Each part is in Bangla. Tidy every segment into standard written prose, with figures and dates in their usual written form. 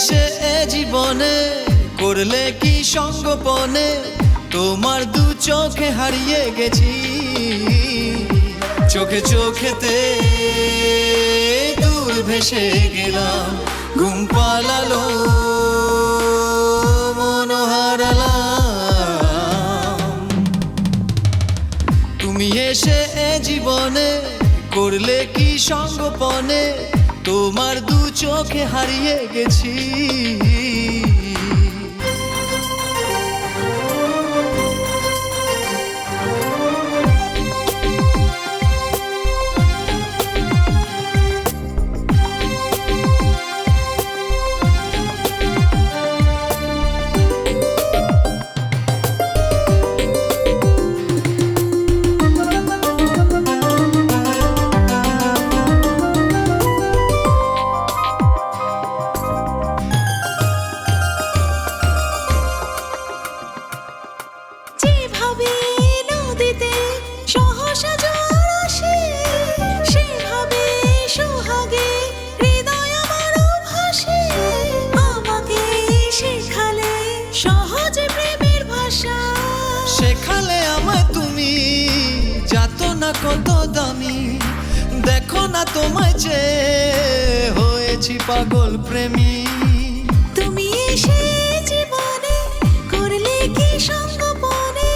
এসে এ জীবনে করলে কি সঙ্গোপনে, তোমার দু চোখে হারিয়ে গেছি। চোখে চোখেতে দূর ভেসে গেলাম, ঘুম পালালো মন হারালাম। তুমি এসে এ জীবনে করলে কি সঙ্গোপনে, তোমার দু চোখে হারিয়ে গেছি। শেখালে আমায় তুমি যাতো না কত দামি, দেখো না তোমায় চেয়ে হয়েছি পাগল প্রেমী। তুমি এসে জীবনে করলে কি সঙ্গোপনে,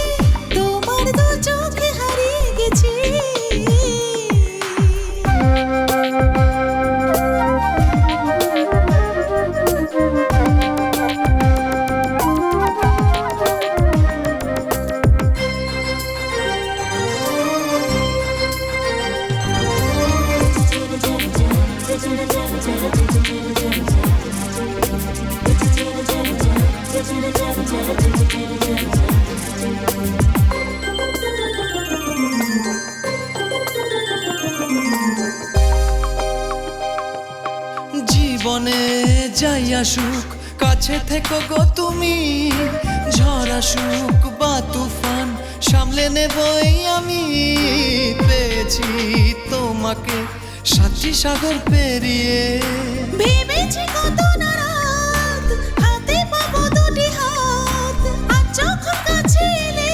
তোমার দু চোখে হারিয়ে গেছি। জীবনে যাই আসুক কাছে থেকো গো তুমি, ঝড় আসুক বা তুফান সামলে নেবই আমি। পেয়েছি তোমাকে সাতটি সাগর পেরিয়ে, ভেবেছি কত না রাত হাতে পাবো দুটি হাত, আর যখন কাছে এলে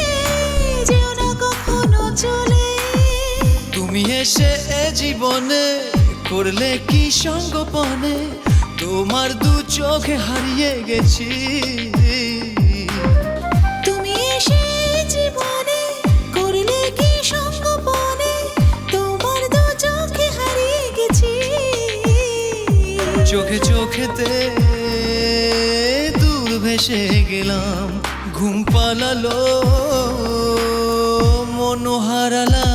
যেও না কখনো চলে। তুমি এসে এ জীবনে করলে কি সঙ্গোপনে, তোমার দু চোখে হারিয়ে গেছি। তুমি এসে জীবনে করলে কি সঙ্গোপনে, তোমার দু চোখে হারিয়ে গেছি। চোখে চোখেতে দূর ভেসে গেলাম, ঘুম পালালো মন হারালাম।